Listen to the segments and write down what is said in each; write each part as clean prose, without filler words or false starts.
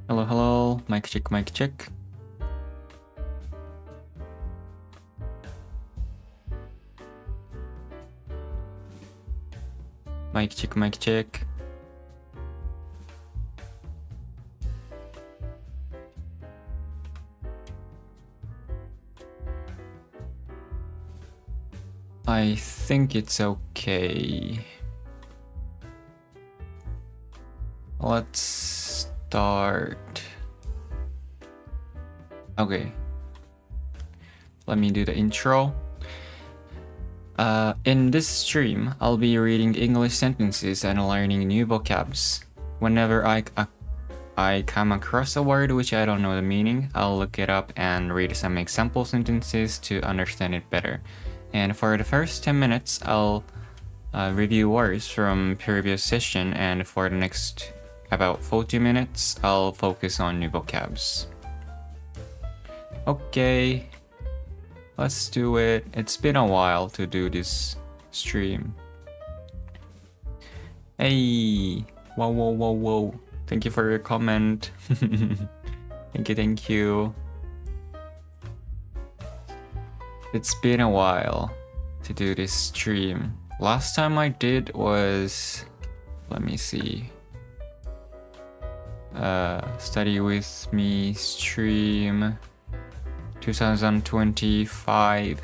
Hello, hello. Mic check, mic check. Mic check, mic check. I think it's okay. Let's start. Okay. Let me do the intro. In this stream, I'll be reading English sentences and learning new vocabs. Whenever I come across a word which I don't know the meaning, I'll look it up and read some example sentences to understand it better. And for the first 10 minutes, I'll review words from previous session, and for the next about 40 minutes, I'll focus on new vocabs. Okay, let's do it. It's been a while to do this stream. Hey, whoa. Thank you for your comment. Thank you. It's been a while to do this stream. Last time I did was, let me see, Study With Me stream 2025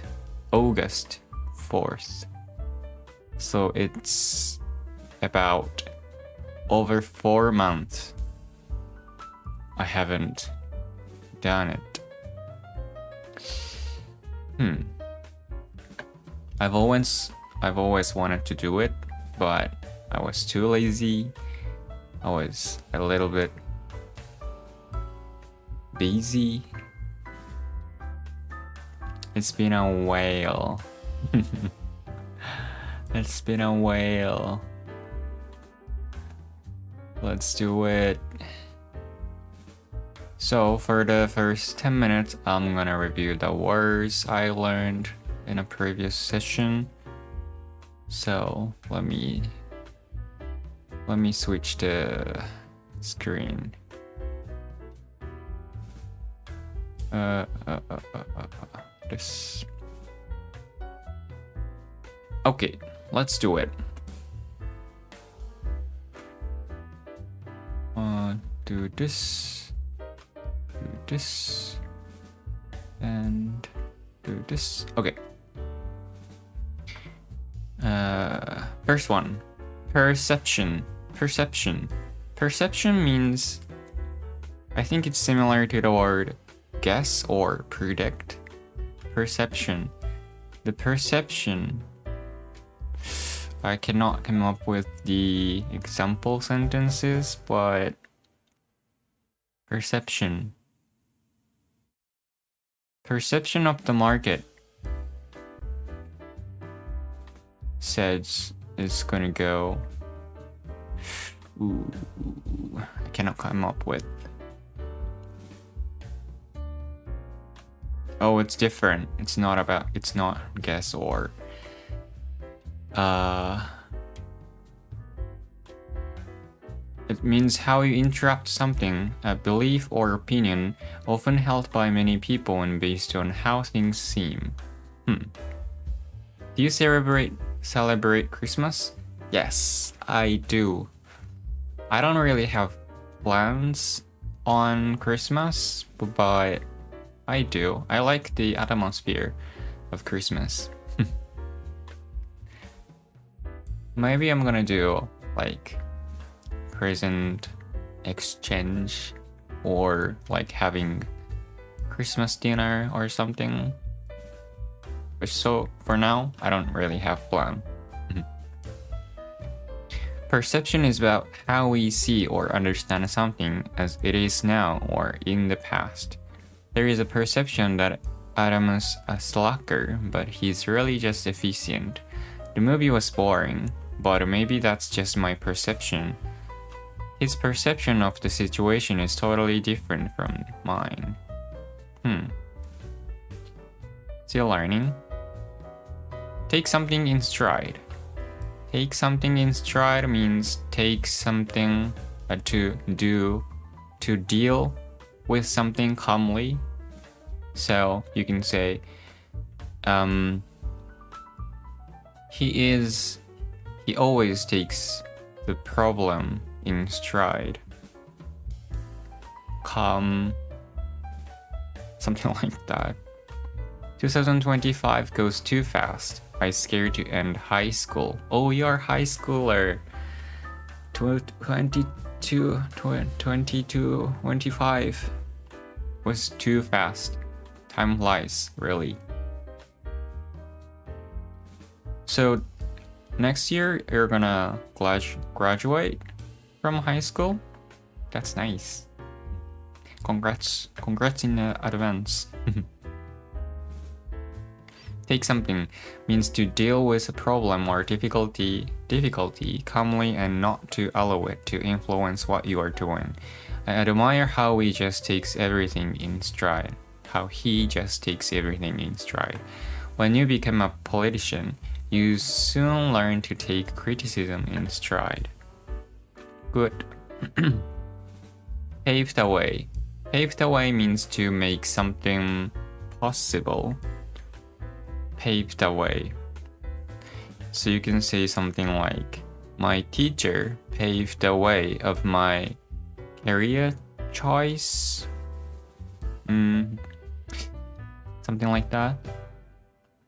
August 4th. So it's about over 4 months I haven't done it. I've always wanted to do it, but I was too lazy. I was a little bit busy. It's been a while. It's been a while. Let's do it. So for the first 10 minutes, I'm gonna review the words I learned in a previous session. So let me switch the screen. This. Okay, let's do it. Do this, and do this. Okay. First one, perception. Perception means, I think it's similar to the word guess or predict. Perception. The perception, I cannot come up with the example sentences, but perception of the market says it's gonna go. Ooh, I cannot come up with. Oh, it's different. It's not guess or it means how you interrupt something, a belief or opinion often held by many people and based on how things seem. Do you celebrate Christmas? Yes, I do. I don't really have plans on Christmas, but I do. I like the atmosphere of Christmas. Maybe I'm gonna do like present exchange or like having Christmas dinner or something. But so for now, I don't really have plan. Perception is about how we see or understand something as it is now or in the past. There is a perception that Adam is a slacker, but he's really just efficient. The movie was boring, but maybe that's just my perception. His perception of the situation is totally different from mine. Still learning. Take something in stride. Take something in stride means take something to do to deal with something calmly. So you can say, he always takes the problem in stride. Calm, something like that. 2025 goes too fast. I'm scared to end high school. Oh, you're a high schooler. 25 was too fast. Time flies, really. So, next year you're gonna graduate from high school? That's nice. Congrats in advance. Take something means to deal with a problem or difficulty calmly and not to allow it to influence what you are doing. I admire how he just takes everything in stride. When you become a politician, you soon learn to take criticism in stride. Good. Pave the way. Pave the way means to make something possible. Pave the way. So you can say something like, my teacher paved the way of my career choice. Something like that.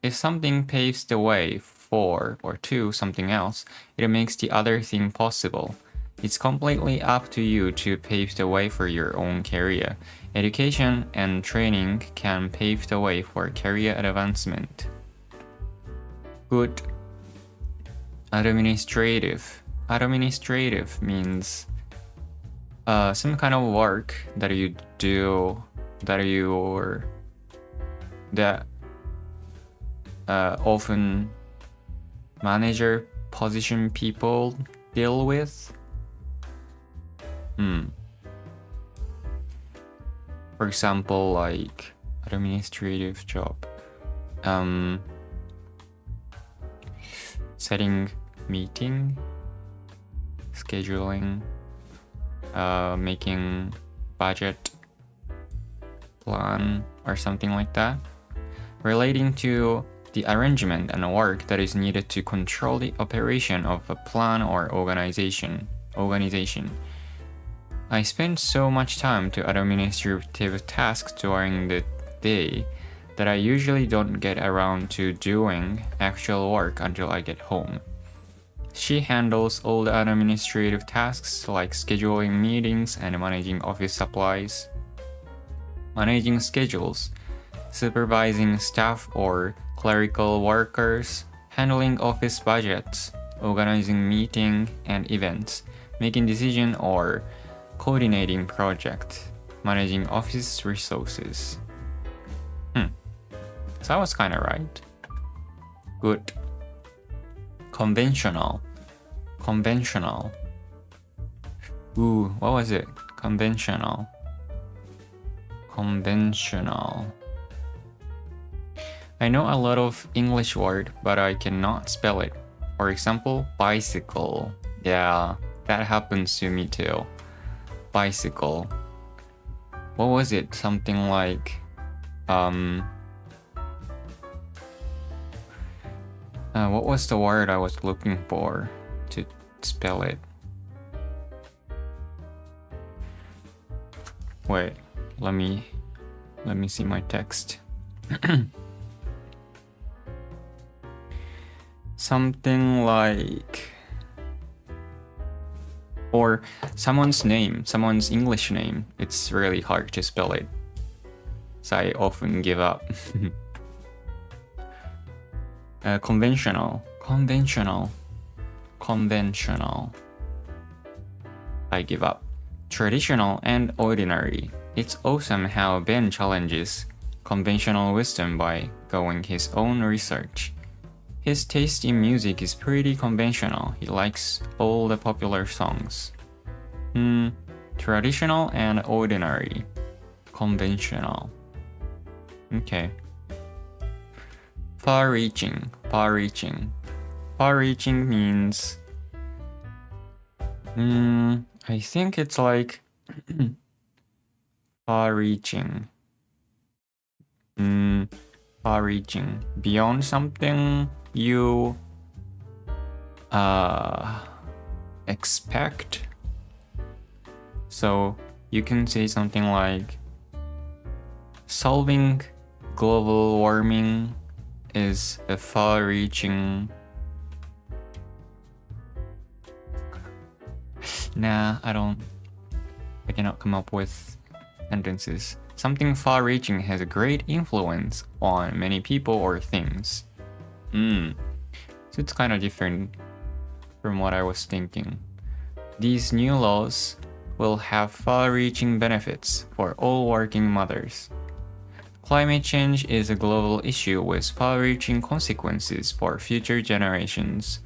If something paves the way for or to something else, it makes the other thing possible. It's completely up to you to pave the way for your own career. Education and training can pave the way for career advancement. Good. Administrative. Administrative means some kind of work that you do that often manager position people deal with. For example, like administrative job. Setting meeting, scheduling, making budget plan or something like that, relating to the arrangement and work that is needed to control the operation of a plan or organization. I spend so much time to administrative tasks during the day that I usually don't get around to doing actual work until I get home. She handles all the administrative tasks like scheduling meetings and managing office supplies, managing schedules, supervising staff or clerical workers, handling office budgets, organizing meetings and events, making decisions or coordinating projects, managing office resources. So I was kind of right. Good. Conventional. Ooh, what was it? Conventional. I know a lot of English word, but I cannot spell it. For example, bicycle. Yeah, that happens to me too. Bicycle. What was it? Something like, what was the word I was looking for to spell it? Wait, let me see my text. Something like, or someone's English name. It's really hard to spell it, so I often give up. Conventional. I give up. Traditional and ordinary. It's awesome how Ben challenges conventional wisdom by going his own research. His taste in music is pretty conventional. He likes all the popular songs. Traditional and ordinary. Conventional. Okay. Far-reaching means, I think it's like far-reaching. Far-reaching. Beyond something you expect. So you can say something like solving global warming is a far-reaching. Nah, I cannot come up with sentences. Something far-reaching has a great influence on many people or things. So it's kind of different from what I was thinking. These new laws will have far-reaching benefits for all working mothers. Climate change is a global issue with far-reaching consequences for future generations.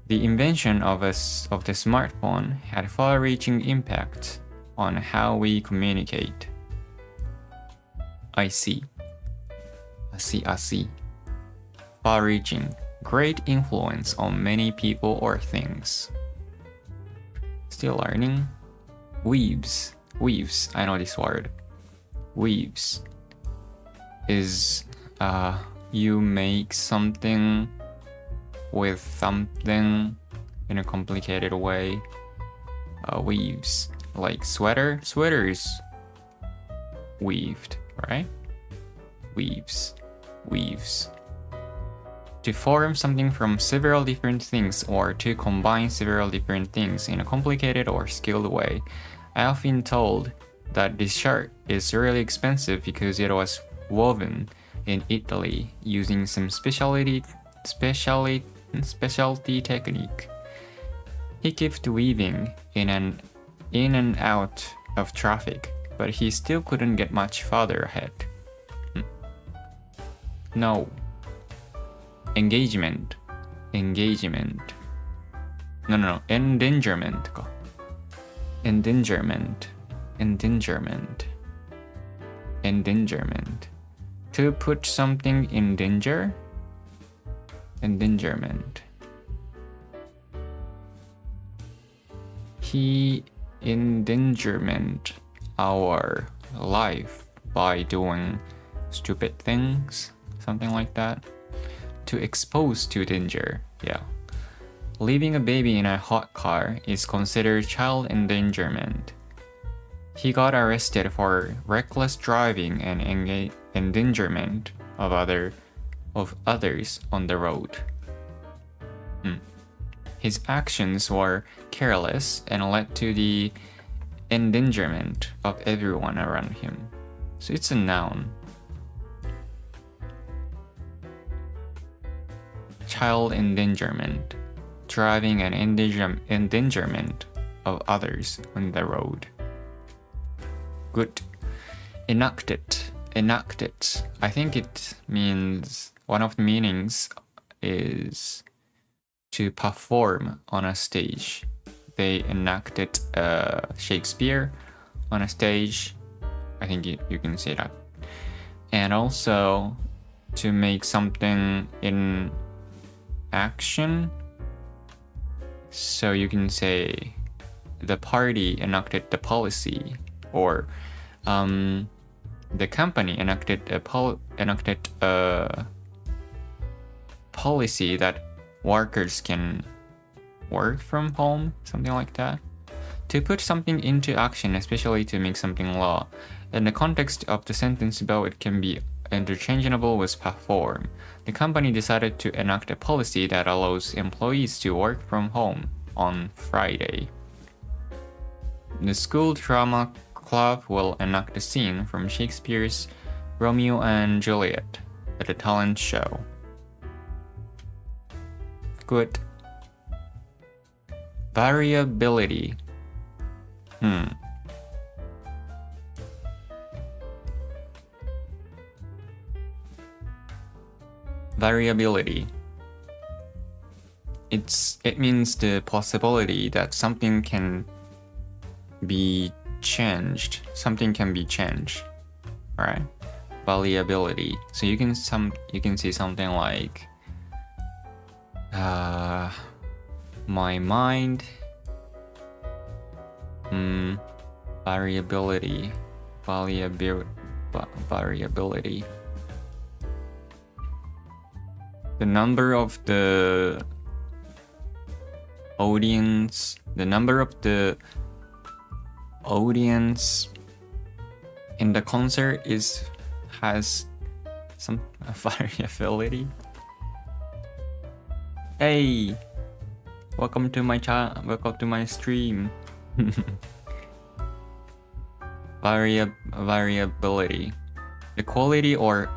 The invention of the smartphone had far-reaching impact on how we communicate. I see. Far-reaching, great influence on many people or things. Still learning. Weaves, I know this word. Weaves is you make something with something in a complicated way. Weaves, like sweater is weaved, right? Weaves. To form something from several different things or to combine several different things in a complicated or skilled way. I have been told that this shirt is really expensive because it was woven in Italy using some specialty technique. He kept weaving in and out of traffic, but he still couldn't get much farther ahead. No. Engagement. No. Endangerment. Endangerment. To put something in danger. Endangerment. He endangerment our life by doing stupid things, something like that. To expose to danger, yeah. Leaving a baby in a hot car is considered child endangerment. He got arrested for reckless driving and endangerment of others on the road. His actions were careless and led to the endangerment of everyone around him. So it's a noun. Child endangerment, driving and endangerment of others on the road. Good. Enacted. I think it means, one of the meanings is to perform on a stage. They enacted Shakespeare on a stage. I think you can say that. And also to make something in action. So you can say the party enacted the policy, or the company enacted a policy that workers can work from home, something like that. To put something into action, especially to make something law. In the context of the sentence below, it can be interchangeable with perform. The company decided to enact a policy that allows employees to work from home on Friday. The school drama club will enact a scene from Shakespeare's Romeo and Juliet at a talent show. Good. Variability. Variability. It means the possibility that something can be changed. Something can be changed. Alright? Variability. So you can say something like my mind variability. variability. The number of the audience in the concert has some variability. Hey, welcome to my stream. Variability, the quality or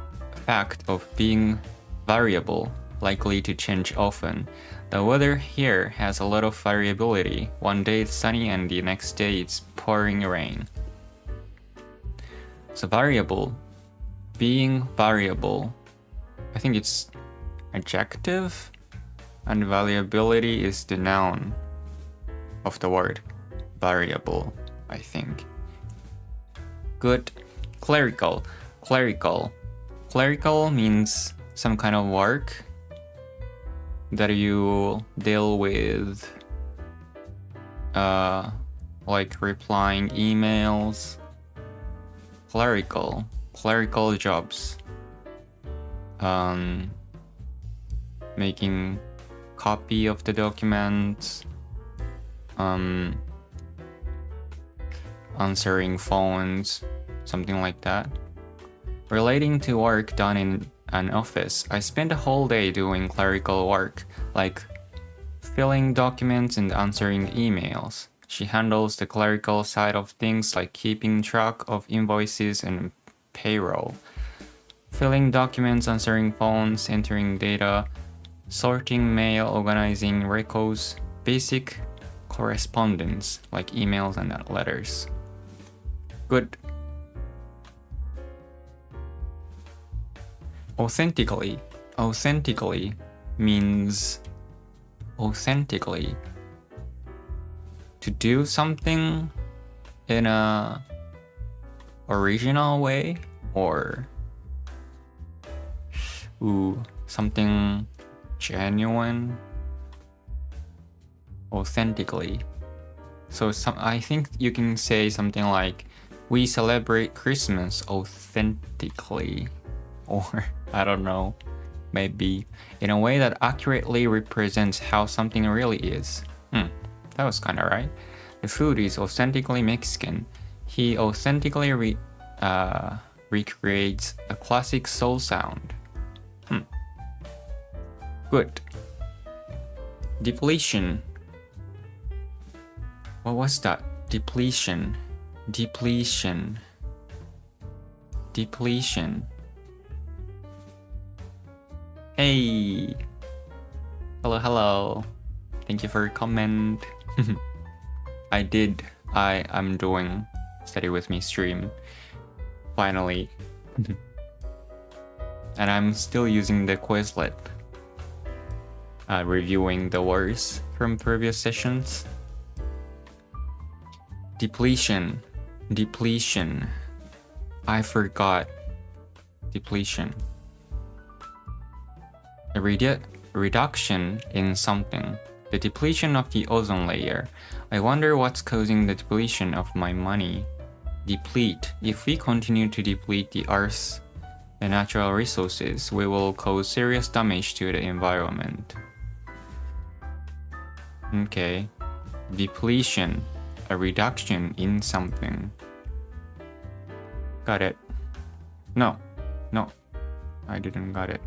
fact of being variable, likely to change often. The weather here has a lot of variability. One day it's sunny and the next day it's pouring rain. So variable, being variable, I think it's adjective, and variability is the noun of the word variable, I think. Good. Clerical means some kind of work that you deal with, like replying emails. Clerical jobs, making copy of the documents, answering phones, something like that. Relating to work done in an office, I spent a whole day doing clerical work, like filling documents and answering emails. She handles the clerical side of things like keeping track of invoices and payroll, filling documents, answering phones, entering data, sorting mail, organizing records, basic correspondence like emails and letters. Good. Authentically means authentically. To do something in a original way, or something genuine. Authentically. So I think you can say something like, we celebrate Christmas authentically, or I don't know, maybe in a way that accurately represents how something really is. That was kind of right. The food is authentically Mexican. He authentically recreates a classic soul sound. Good. Depletion. What was that? Depletion. Hey. Hello. Thank you for your comment. I'm doing Study With Me stream. Finally. And I'm still using the Quizlet. Reviewing the words from previous sessions. Depletion. I forgot. Depletion. A reduction in something. The depletion of the ozone layer. I wonder what's causing the depletion of my money. Deplete. If we continue to deplete the Earth's natural resources, we will cause serious damage to the environment. Okay. Depletion. A reduction in something. Got it. No. I didn't got it.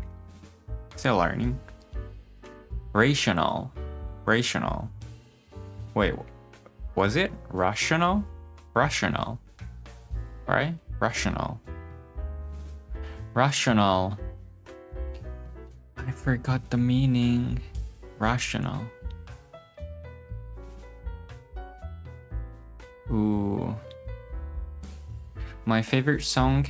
Still learning. Rational. Wait, was it rational? Right? Rational. I forgot the meaning. Rational. Ooh. My favorite song.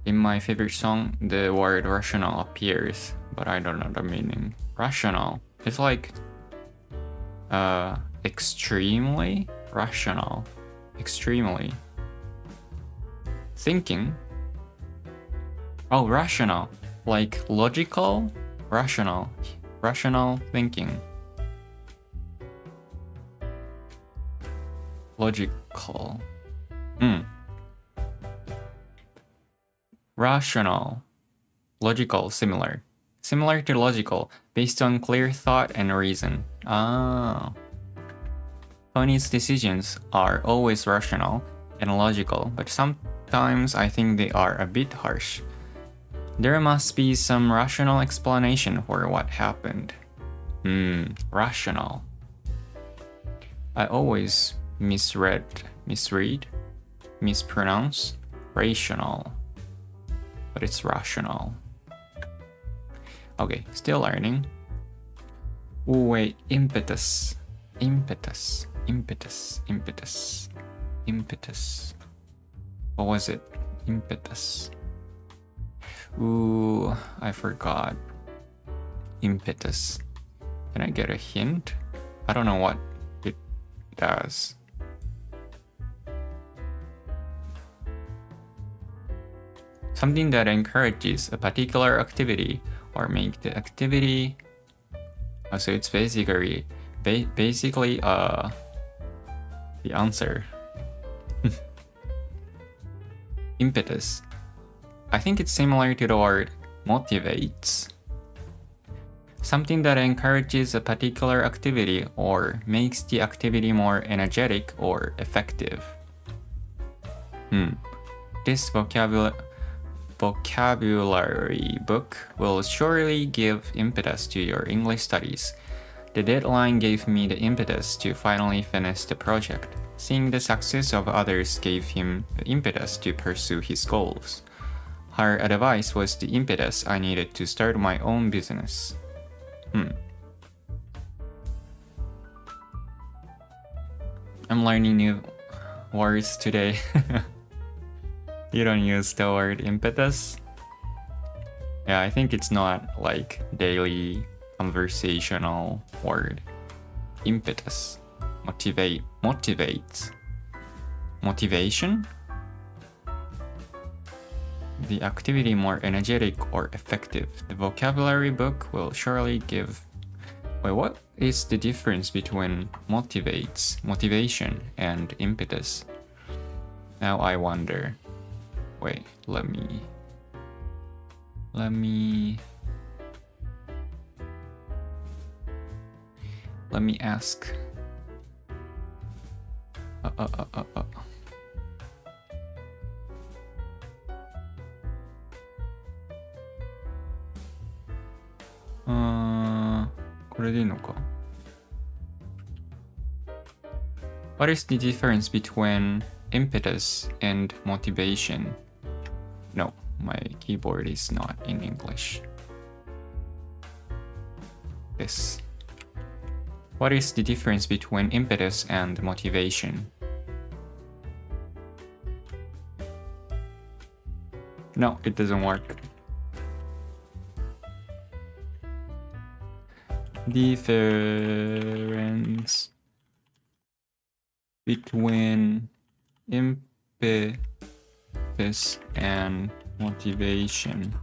In my favorite song, the word rational appears, but I don't know the meaning. Rational. It's like extremely rational. Extremely. Thinking. Oh, rational. Like logical, rational. Rational thinking. Logical. Rational, logical, similar. Similar to logical, based on clear thought and reason. Tony's decisions are always rational and logical, but sometimes I think they are a bit harsh. There must be some rational explanation for what happened. Rational. I always misread, mispronounce, rational. But it's rational. Okay, still learning. Oh wait, impetus. What was it? Impetus. Ooh, I forgot. Impetus. Can I get a hint? I don't know what it does. Something that encourages a particular activity or make the activity. So it's basically the answer. Impetus. I think it's similar to the word motivates. Something that encourages a particular activity or makes the activity more energetic or effective. This vocabulary book will surely give impetus to your English studies. The deadline gave me the impetus to finally finish the project. Seeing the success of others gave him the impetus to pursue his goals. Her advice was the impetus I needed to start my own business. I'm learning new words today. You don't use the word impetus? Yeah, I think it's not like daily conversational word. Impetus. Motivates. Motivation? The activity more energetic or effective. The vocabulary book will surely give... Wait, what is the difference between motivation, and impetus? Now I wonder. Wait, let me ask. What is the difference between impetus and motivation? No, my keyboard is not in English. This. What is the difference between impetus and motivation? No, it doesn't work. Difference between impetus and motivation.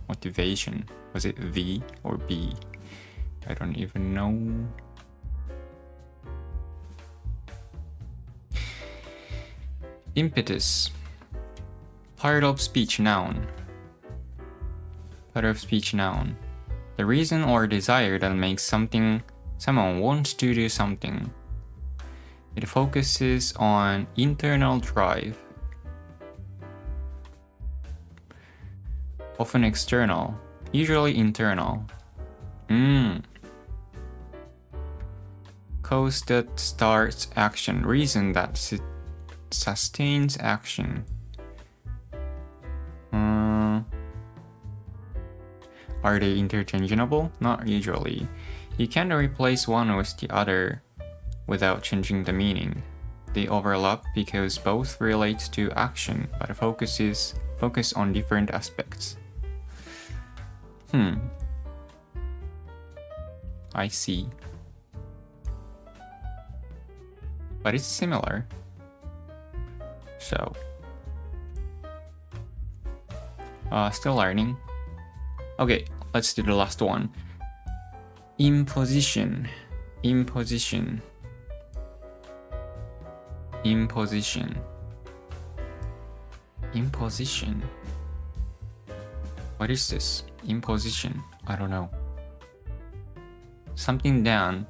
Motivation. Was it V or B? I don't even know. Impetus. Part of speech noun. The reason or desire that makes someone wants to do something. It focuses on internal drive. Often external, usually internal. Cause that starts action, reason that sustains action. Are they interchangeable? Not usually. You can't replace one with the other without changing the meaning. They overlap because both relate to action but focus on different aspects. I see. But it's similar. So. Still learning. Okay, let's do the last one. Imposition. imposition. Imposition. Imposition. What is this? Imposition. I don't know. Something done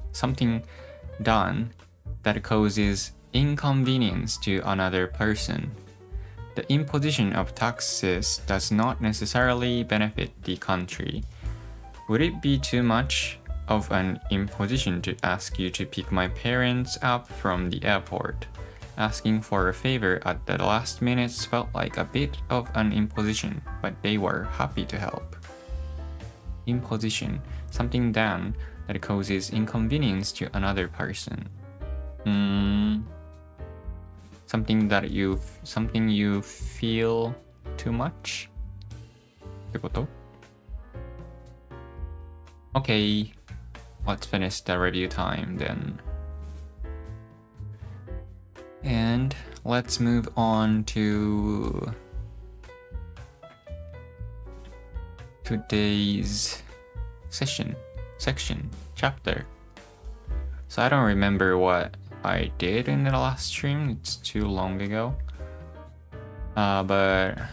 that causes inconvenience to another person. The imposition of taxes does not necessarily benefit the country. Would it be too much of an imposition to ask you to pick my parents up from the airport? Asking for a favor at the last minute felt like a bit of an imposition, but they were happy to help. Imposition. Something done that causes inconvenience to another person. Something you feel too much? ってこと? Okay, let's finish the review time then. And let's move on to today's section, chapter. So I don't remember what I did in the last stream, it's too long ago. But I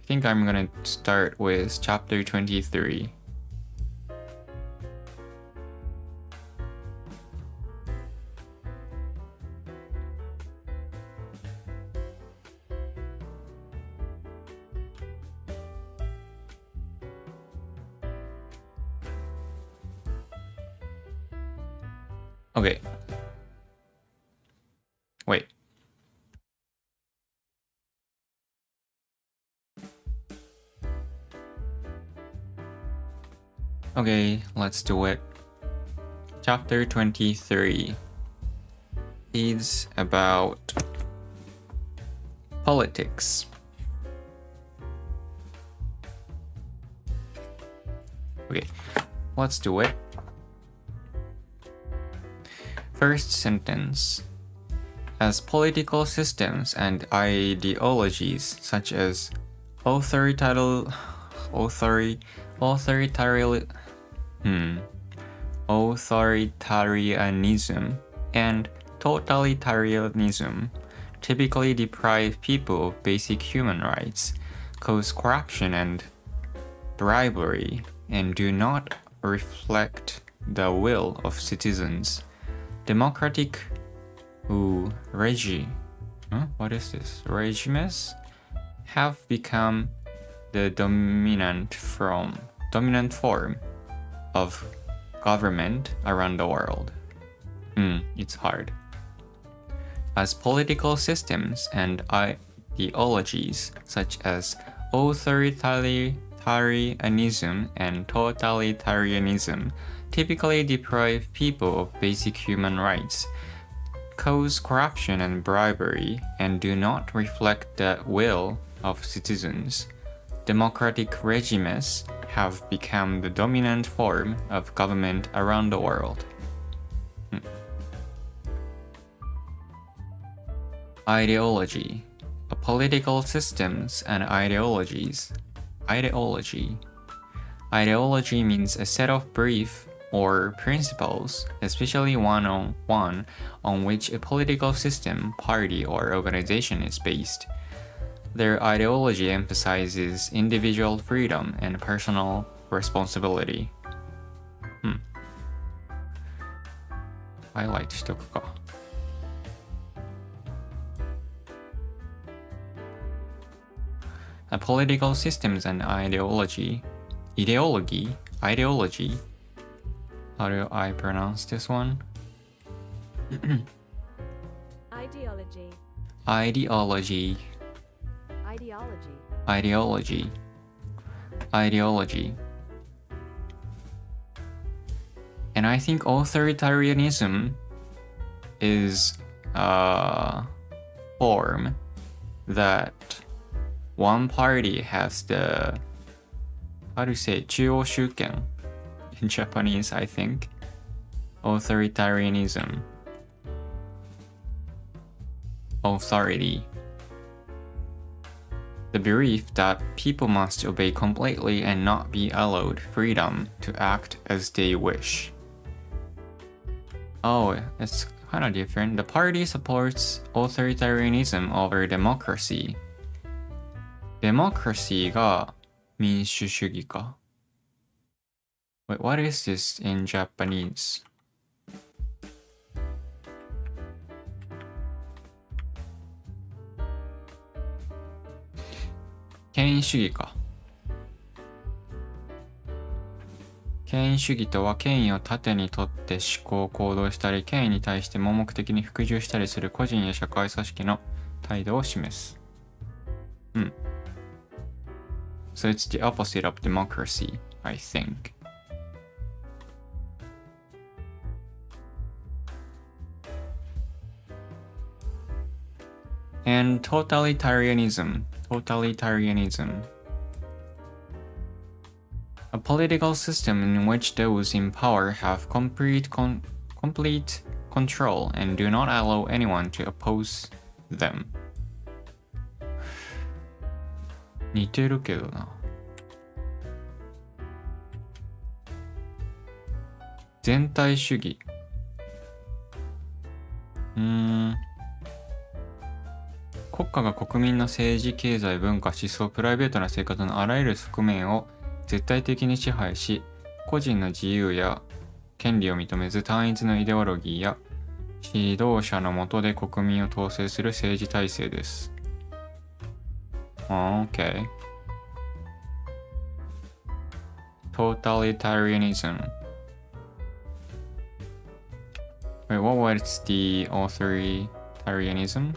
think I'm gonna start with chapter 23. Okay. Wait. Okay, let's do it. Chapter 23 is about politics. Okay, let's do it. First sentence. As political systems and ideologies such as authoritarianism and totalitarianism typically deprive people of basic human rights, cause corruption and bribery, and do not reflect the will of citizens. Democratic regimes have become the dominant form of government around the world. It's hard. As political systems and ideologies such as authoritarianism and totalitarianism typically deprive people of basic human rights, cause corruption and bribery, and do not reflect the will of citizens. Democratic regimes have become the dominant form of government around the world. Ideology. Political systems and ideologies. Ideology means a set of beliefs or principles, especially one on which a political system, party, or organization is based. Their ideology emphasizes individual freedom and personal responsibility. Highlight しとくか。Political systems and ideology. How do I pronounce this one? Ideology. And I think authoritarianism is a form that one party has the, how do you say, 中央集権 in Japanese, I think. Authoritarianism. Authority. The belief that people must obey completely and not be allowed freedom to act as they wish. Oh, it's kind of different. The party supports authoritarianism over democracy. Democracy が民主主義か。Wait, what is this in Japanese? 権威主義か。権威主義とは権威を盾にとって思考行動したり、権威に対して盲目的に服従したりする個人や社会組織の態度を示す。So it's the opposite of democracy, I think. And totalitarianism. A political system in which those in power have complete control and do not allow anyone to oppose them. 似てるけどな。全体主義。国家が国民の政治、経済、文化、思想、プライベートな生活のあらゆる側面を絶対的に支配し、個人の自由や権利を認めず単一のイデオロギーや指導者の下で国民を統制する政治体制です。Okay. Totalitarianism. Wait, what was the authoritarianism?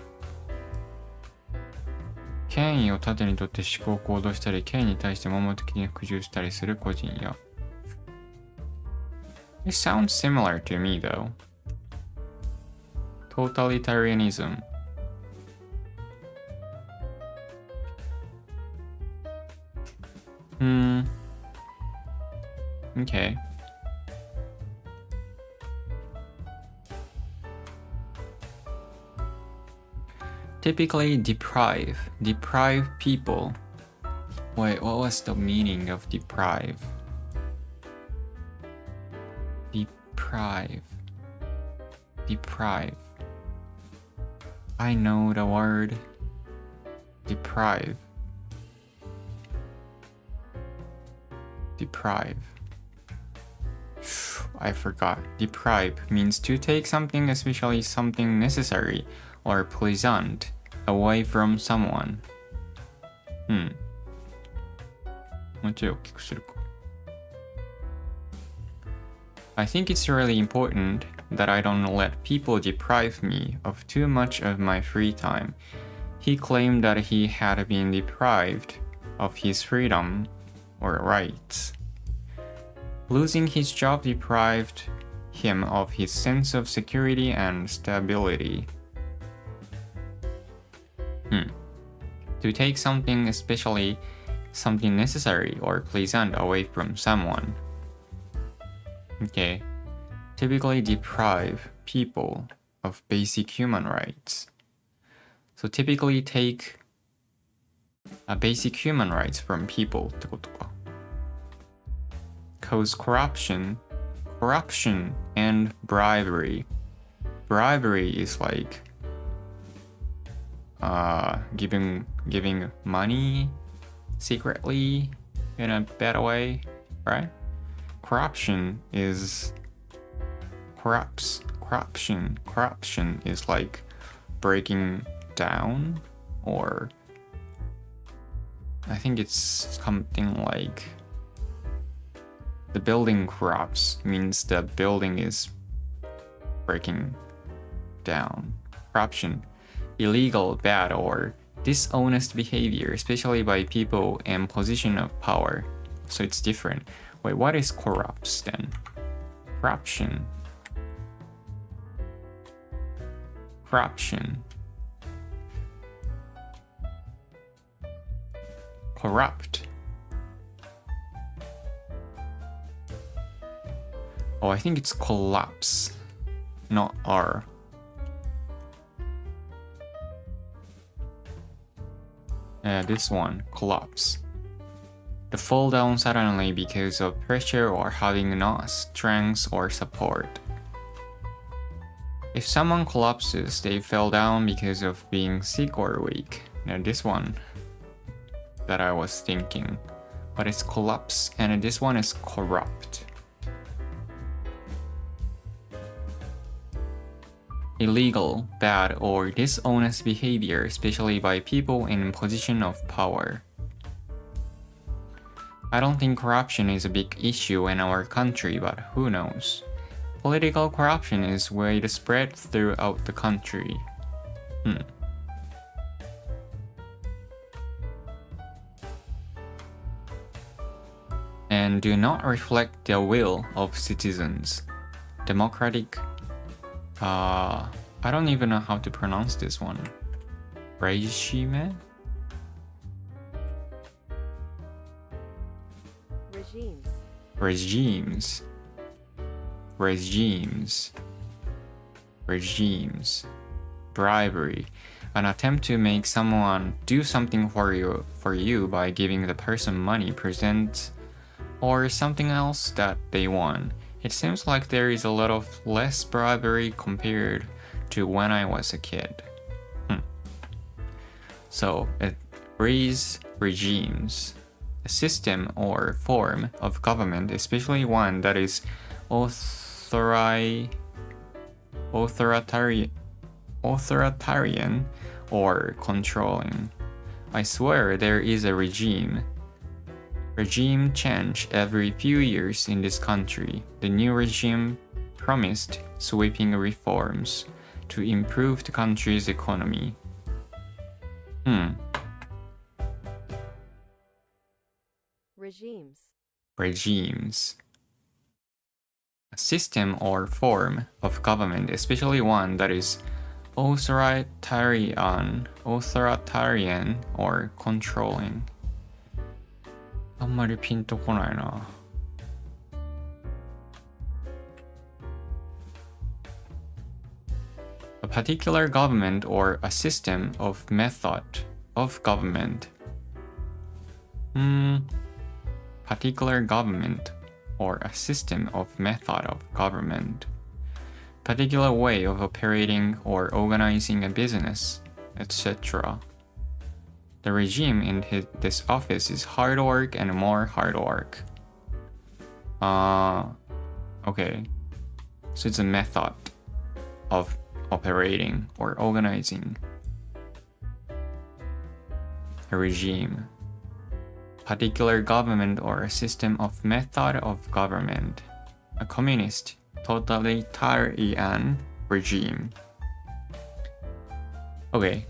権威を盾にとって思考行動したり、権威に対して盲目的に服従したりする個人や。It sounds similar to me though. Totalitarianism. Okay. Typically deprive people. Wait, what was the meaning of deprive? Deprive. I know the word. Deprive. I forgot. Deprive means to take something, especially something necessary or pleasant, away from someone. もうちょい大きくするか。I think it's really important that I don't let people deprive me of too much of my free time. He claimed that he had been deprived of his freedom or rights. Losing his job deprived him of his sense of security and stability. To take something, especially something necessary or pleasant, away from someone. Okay. Typically deprive people of basic human rights. So typically take basic human rights from people ってことか。Cause corruption and bribery. Bribery is like giving money secretly in a bad way, right? Corruption is like breaking down, or I think it's something like the building corrupts, means the building is breaking down. Corruption, illegal, bad, or dishonest behavior, especially by people in position of power. So it's different. Wait, what is corrupts then? Corruption. Corrupt. Oh, I think it's collapse, not R. This one, collapse. To fall down suddenly because of pressure or having no strength or support. If someone collapses, they fell down because of being sick or weak. Now this one that I was thinking, but it's collapse, and this one is corrupt. Illegal, bad, or dishonest behavior, especially by people in position of power. I don't think corruption is a big issue in our country, but who knows? Political corruption is widespread throughout the country. And do not reflect the will of citizens. Democratic. I don't even know how to pronounce this one. Regime? Regimes. Bribery. An attempt to make someone do something for you by giving the person money, present, or something else that they want. It seems like there is a lot of less bribery compared to when I was a kid. So it reads regimes, a system or form of government, especially one that is authoritarian or controlling. I swear there is a regime change every few years in this country. The new regime promised sweeping reforms to improve the country's economy. Regimes. A system or form of government, especially one that is authoritarian or controlling. あんまりピンとこないな。A particular government or a system of method of government. Particular government or a system of method of government. Particular way of operating or organizing a business, etc. The regime in this office is hard work and more hard work. Okay. So it's a method of operating or organizing. A regime. Particular government or a system of method of government. A communist, totalitarian regime. Okay,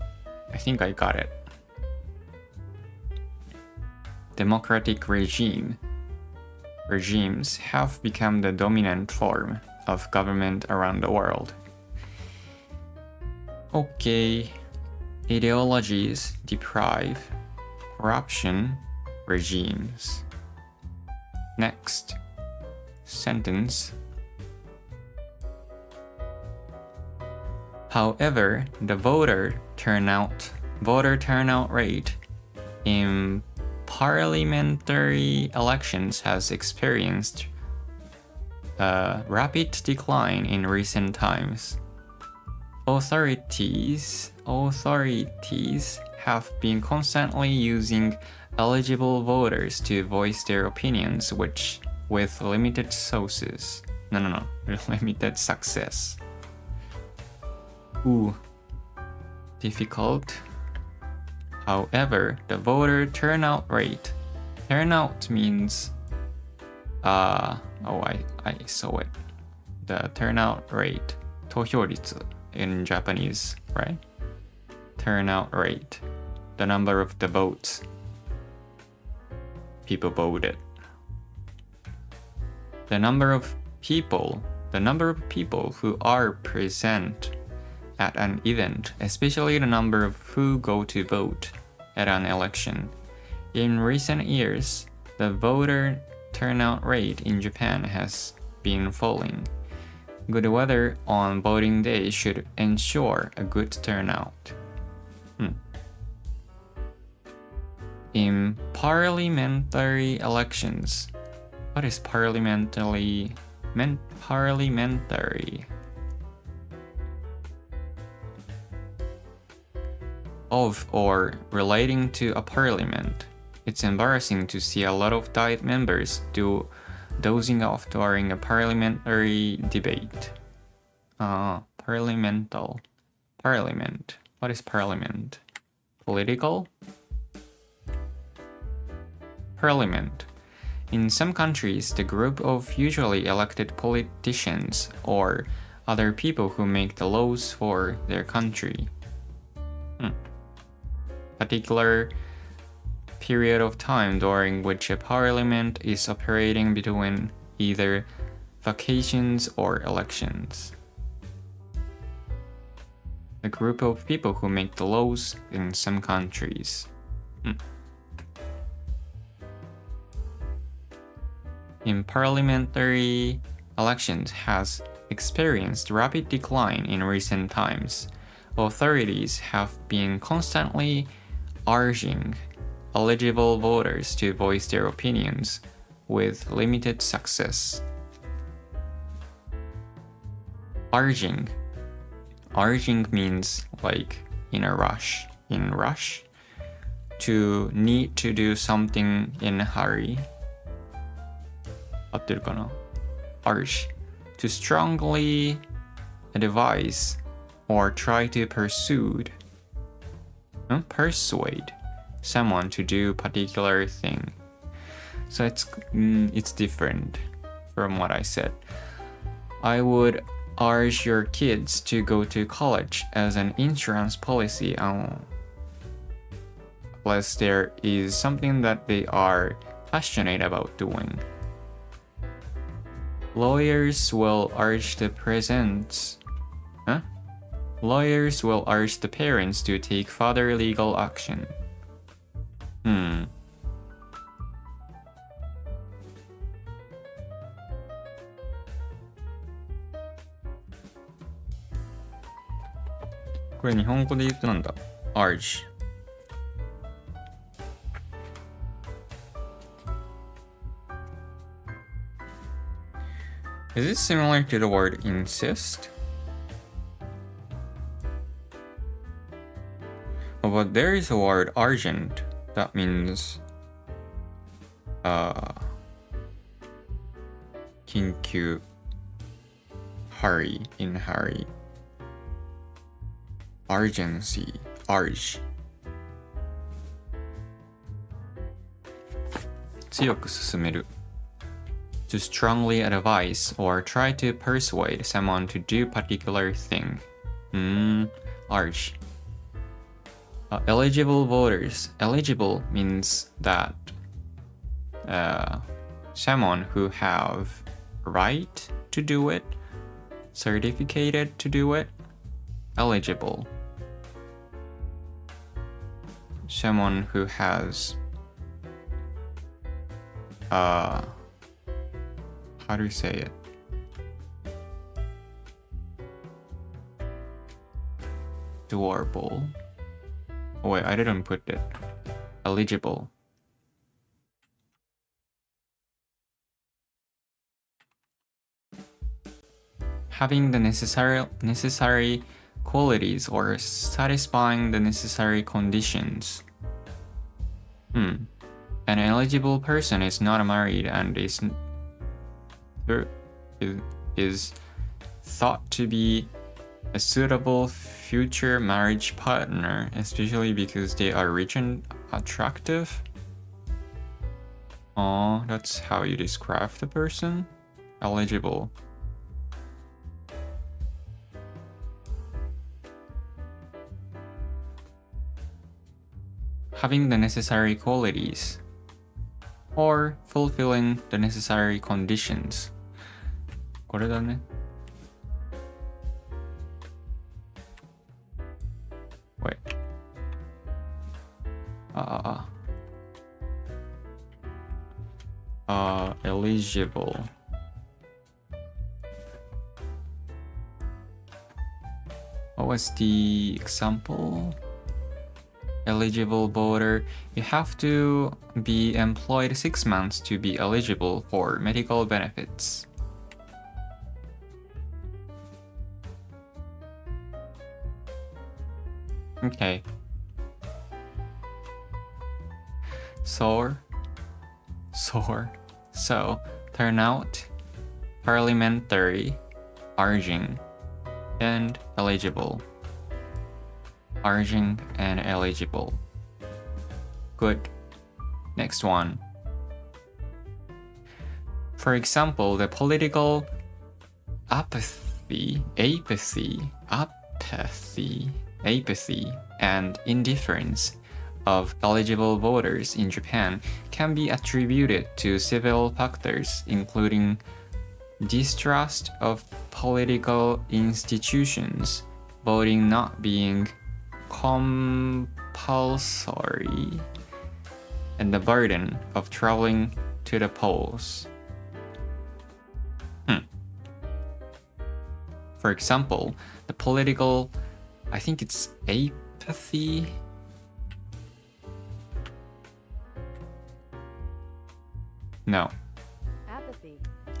I think I got it. Democratic regime. Regimes have become the dominant form of government around the world. Okay. Ideologies deprive. Corruption. Regimes. Next sentence. However, the voter turnout rate in parliamentary elections has experienced a rapid decline in recent times. Authorities have been constantly using eligible voters to voice their opinions with limited sources. Limited success. Ooh, difficult. However, the voter turnout rate. Turnout means I saw it. The turnout rate. 投票率 in Japanese, right? Turnout rate. The number of the votes. People voted. The number of people who are present at an event, especially the number of who go to vote at an election. In recent years, the voter turnout rate in Japan has been falling. Good weather on voting day should ensure a good turnout. In parliamentary elections. What is parliamentary? of or relating to a parliament. It's embarrassing to see a lot of Diet members dozing off during a parliamentary debate. Parliament. What is parliament? Political? Parliament. In some countries, the group of usually elected politicians or other people who make the laws for their country. Particular period of time during which a parliament is operating between either vacations or elections. The group of people who make the laws in some countries. In parliamentary elections has experienced rapid decline in recent times. Authorities have been constantly urging eligible voters to voice their opinions with limited success. Urging means like in rush, to need to do something in a hurry. 合ってるかな? Urge, to strongly advise or try to persuade someone to do a particular thing. So it's different from what I said. I would urge your kids to go to college as an insurance policy unless there is something that they are passionate about doing. Lawyers will urge the parents to take further legal action. これ日本語で言うとなんだ? Urge. Is it similar to the word insist? But there is a word urgent that means 緊急 hurry, in hurry, urgency, urge 強く進める to strongly advise or try to persuade someone to do particular thing. Urge. Eligible voters. Eligible means that someone who have right to do it, certificated to do it. Eligible. Someone who has how do you say it? Doable. Oh wait, I didn't put it. Eligible. Having the necessary qualities or satisfying the necessary conditions. An eligible person is not married and is thought to be a suitable future marriage partner, especially because they are rich and attractive. That's how you describe the person? Eligible. Having the necessary qualities or fulfilling the necessary conditions. これだね。Wait. Eligible. What was the example? Eligible voter. You have to be employed 6 months to be eligible for medical benefits. Okay. So, turnout, parliamentary, urging, and eligible. Urging and eligible. Good. Next one. For example, the political apathy, and indifference of eligible voters in Japan can be attributed to several factors, including distrust of political institutions, voting not being compulsory, and the burden of traveling to the polls. For example, the political, I think it's apathy. No.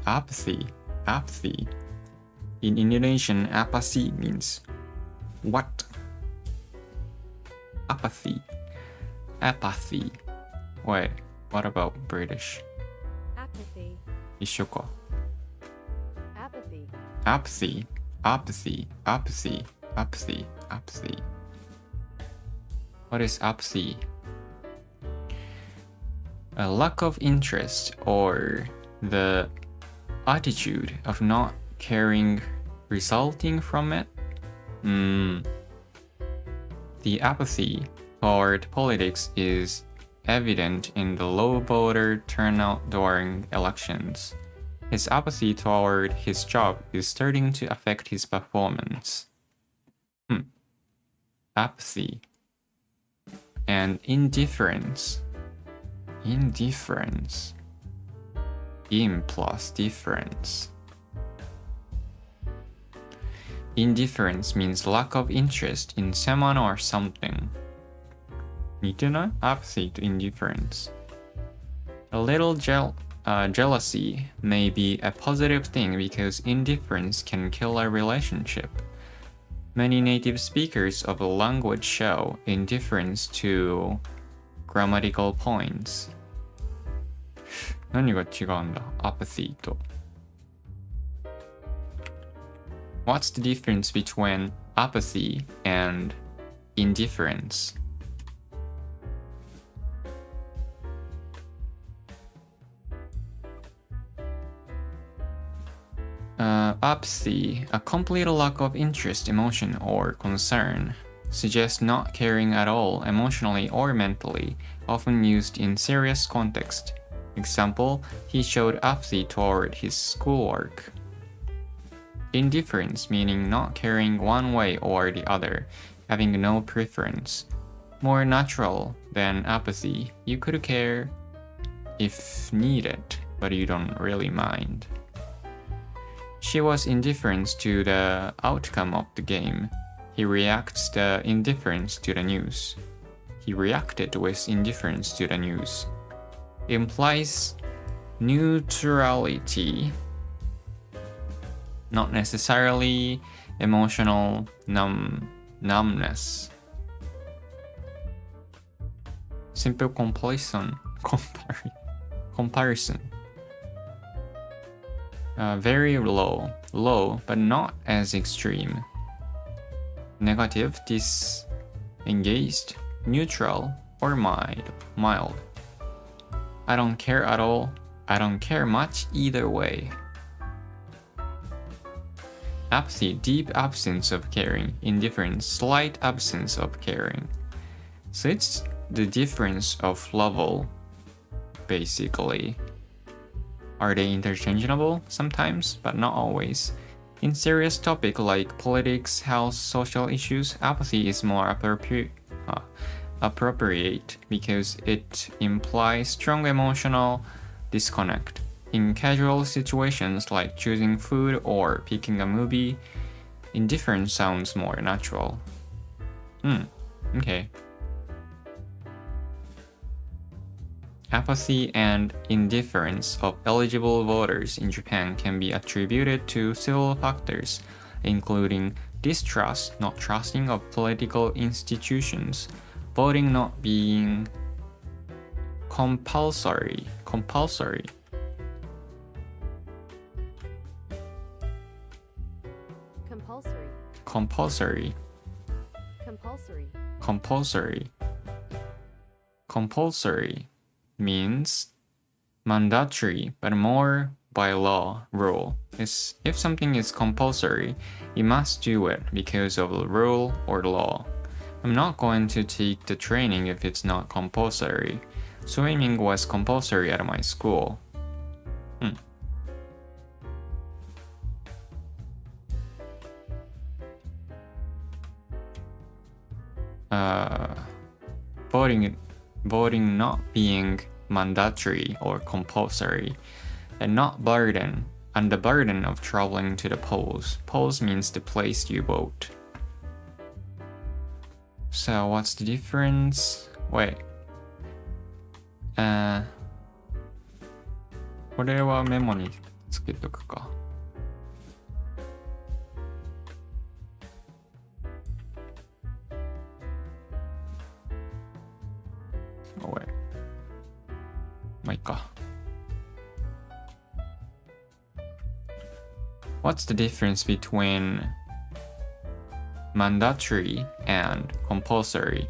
Apathy. In Indonesian, apathy means what? Apathy. Wait, what about British? Apathy. 一緒か。Apathy. Apathy. What is apathy? A lack of interest or the attitude of not caring resulting from it. The apathy toward politics is evident in the low voter turnout during elections. His apathy toward his job is starting to affect his performance. Apathy and indifference. In plus difference. Indifference means lack of interest in someone or something. 似てない? Apathy to indifference. A little jealousy may be a positive thing because indifference can kill a relationship. Many native speakers of a language show indifference to grammatical points. 何が違うんだ? Apathy と。What's the difference between apathy and indifference? Apathy, a complete lack of interest, emotion, or concern, suggests not caring at all emotionally or mentally, often used in serious context. Example, he showed apathy toward his schoolwork. Indifference, meaning not caring one way or the other, having no preference. More natural than apathy, you could care if needed, but you don't really mind. She was indifferent to the outcome of the game. He reacts the indifference to the news. He reacted with indifference to the news. Implies neutrality, not necessarily emotional numbness. Simple comparison. Very low, but not as extreme. Negative, disengaged, neutral, or mild. I don't care at all. I don't care much either way. Apathy, deep absence of caring. Indifference, slight absence of caring. So it's the difference of level, basically. Are they interchangeable? Sometimes, but not always. In serious topics like politics, health, social issues, apathy is more appropriate because it implies strong emotional disconnect. In casual situations like choosing food or picking a movie, indifference sounds more natural. Okay. Apathy and indifference of eligible voters in Japan can be attributed to several factors, including distrust, not trusting of political institutions, voting not being compulsory. Compulsory. Compulsory. Compulsory. Compulsory means mandatory, but more by law rule. If something is compulsory, you must do it because of the rule or law. I'm not going to take the training if it's not compulsory. Swimming was compulsory at my school. Voting not being mandatory or compulsory, and not burden, and the burden of traveling to the polls. Polls means the place you vote. So what's the difference? Wait. これはメモにつけとくか。まあいいか。What's the difference between mandatory and compulsory?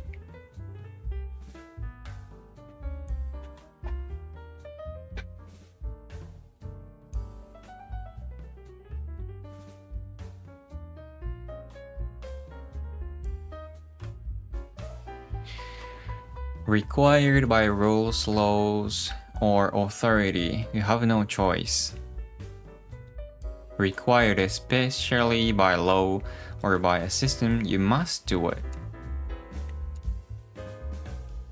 Required by rules, laws, or authority, you have no choice. Required especially by law or by a system, you must do it.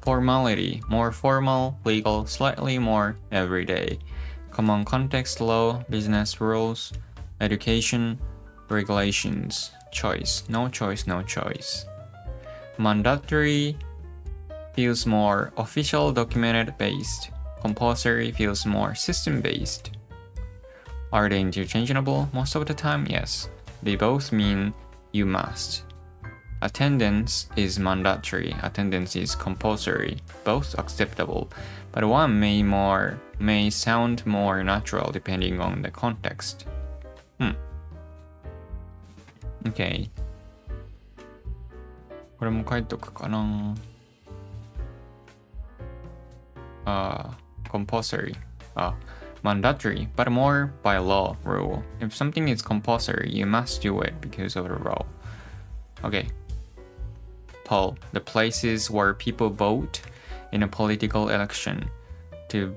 Formality, more formal, legal, slightly more everyday. Common context law, business rules, education, regulations. Choice, no choice, no choice. Mandatory feels more official, documented based. Compulsory feels more system based. Are they interchangeable? Most of the time, yes. They both mean you must. Attendance is mandatory, attendance is compulsory, both acceptable, but one may sound more natural depending on the context. Okay. これも書いとくかな。Compulsory. Mandatory, but more by law rule. If something is compulsory, you must do it because of the law. Okay. Poll. The places where people vote in a political election to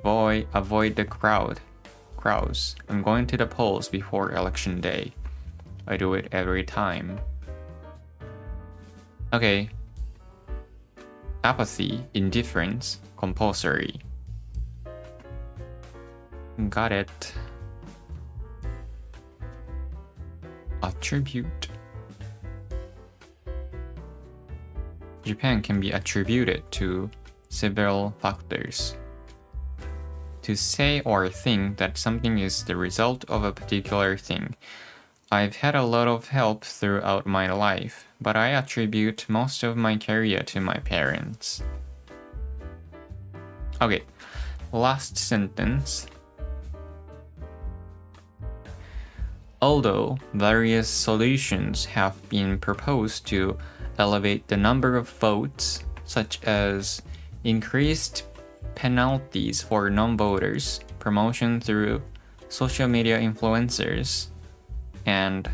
avoid the crowds. I'm going to the polls before election day. I do it every time. Okay. Apathy, indifference, compulsory. Got it. Attribute. Japan can be attributed to several factors. To say or think that something is the result of a particular thing. I've had a lot of help throughout my life, but I attribute most of my career to my parents. Okay, last sentence. Although various solutions have been proposed to elevate the number of votes, such as increased penalties for non-voters, promotion through social media influencers, and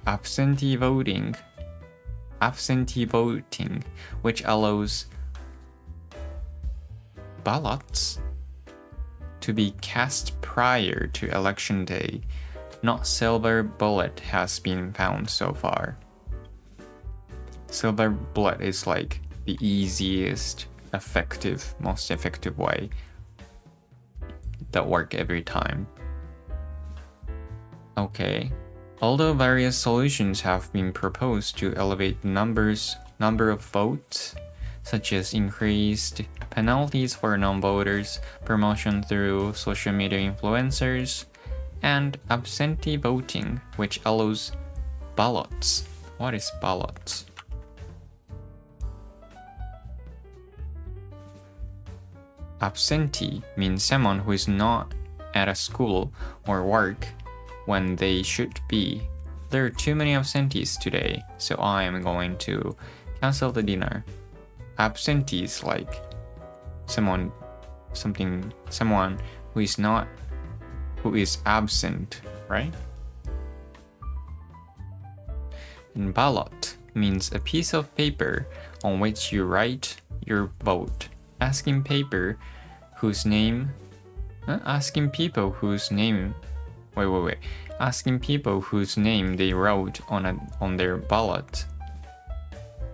absentee voting, which allows ballots to be cast prior to election day, not silver bullet has been found so far. Silver bullet is like the easiest, most effective way that work every time. Okay. Although various solutions have been proposed to elevate the number of votes, such as increased penalties for non-voters, promotion through social media influencers, and absentee voting, which allows ballots. What is ballots? Absentee means someone who is not at a school or work when they should be. There are too many absentees today, so I am going to cancel the dinner. Absentee is like someone who is absent, right? And ballot means a piece of paper on which you write your vote, asking people whose name they wrote on their ballot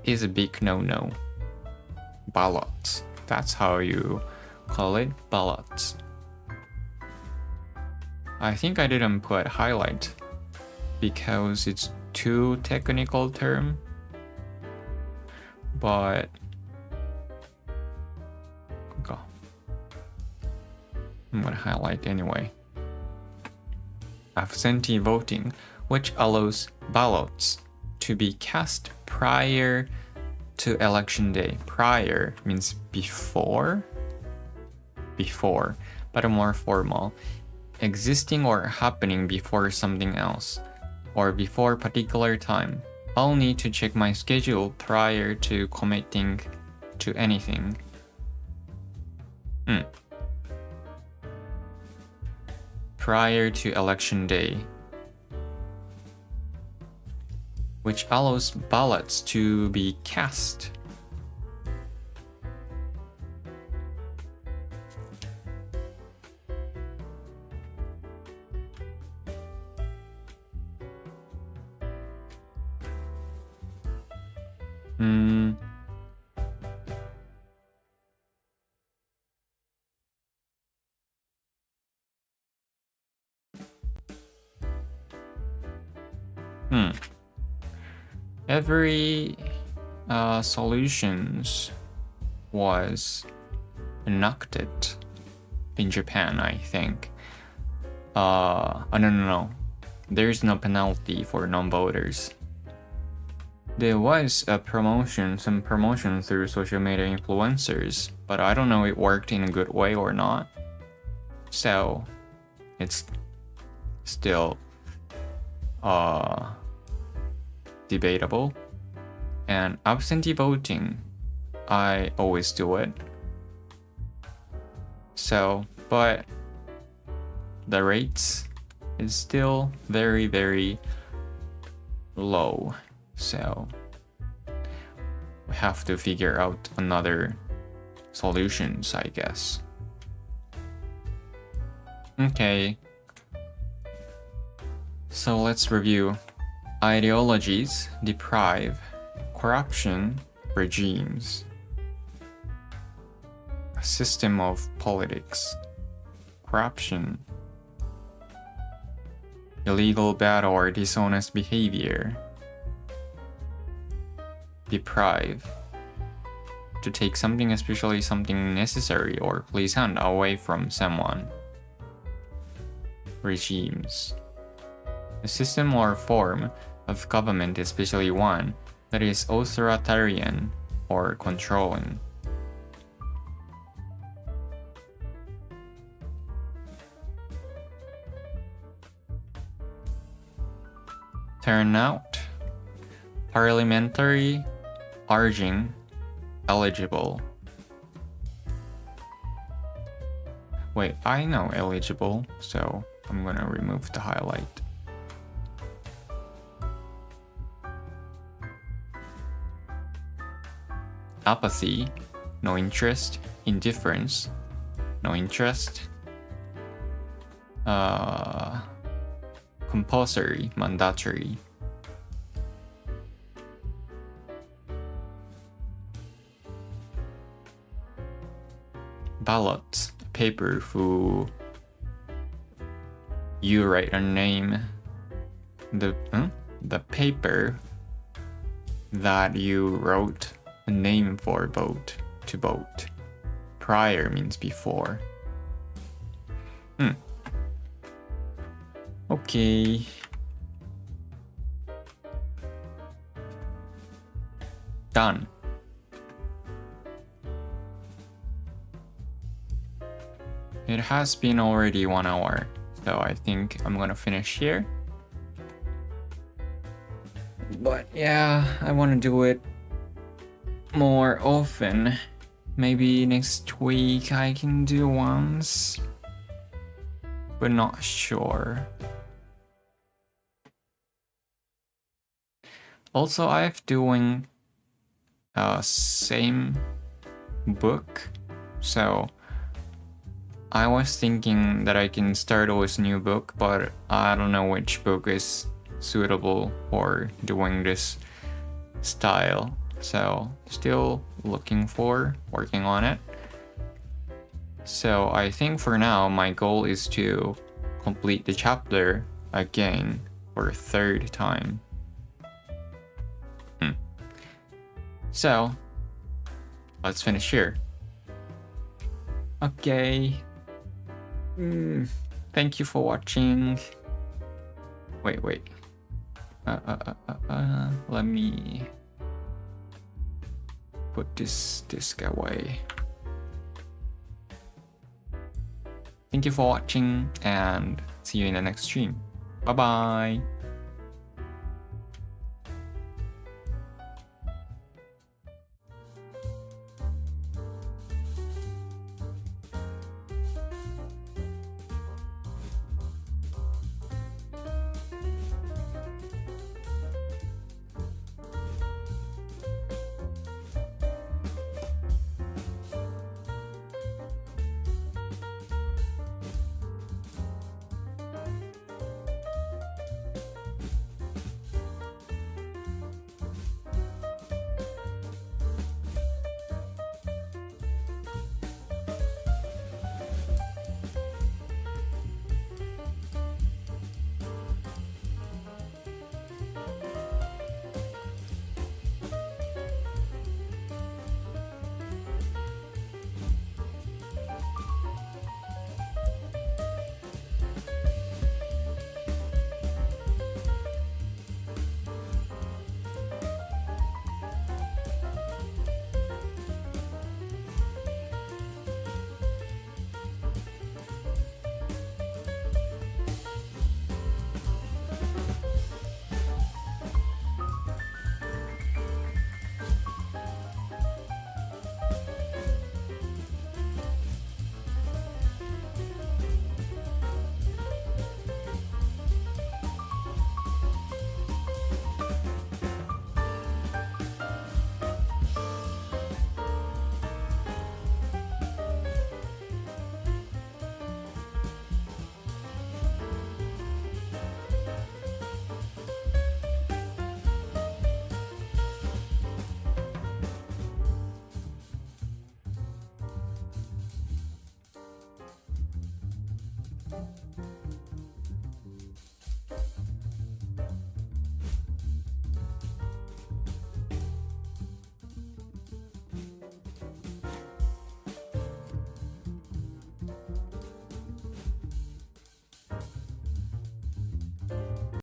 is a big no-no. Ballots. That's how you call it, ballots. I think I didn't put highlight because it's too technical term, but I'm gonna highlight anyway. Absentee voting, which allows ballots to be cast prior to election day. Prior means before, but more formal. Existing or happening before something else, or before particular time. I'll need to check my schedule prior to committing to anything. Prior to election day, which allows ballots to be cast. Every solutions was enacted in Japan, I think. No. There's no penalty for non-voters. There was some promotion through social media influencers, but I don't know if it worked in a good way or not. So, it's still debatable. And absentee voting, I always do it. So, but the rates is still very, very low. So we have to figure out another solutions, I guess. Okay. So let's review. Ideologies, deprive, corruption, regimes. A system of politics, corruption, illegal, bad, or dishonest behavior. Deprive, to take something, especially something necessary or pleasant, away from someone. Regimes, a system or form of government, especially one that is authoritarian or controlling. Turnout, parliamentary, urging, eligible. Wait, I know eligible, so I'm gonna remove the highlight. Apathy, no interest. Indifference, no interest. Compulsory, mandatory. Ballot, paper who you write a name. The paper that you wrote a name for vote to vote. Prior means before. Okay. Done. It has been already 1 hour, so I think I'm gonna finish here. But yeah, I want to do it more often. Maybe next week I can do once, but not sure. Also, I've doing same book, so I was thinking that I can start with new book, but I don't know which book is suitable for doing this style. So still working on it. So I think for now my goal is to complete the chapter again for a third time. So let's finish here. Okay. Thank you for watching. Wait. Let me put this disk away. Thank you for watching and see you in the next stream. Bye bye.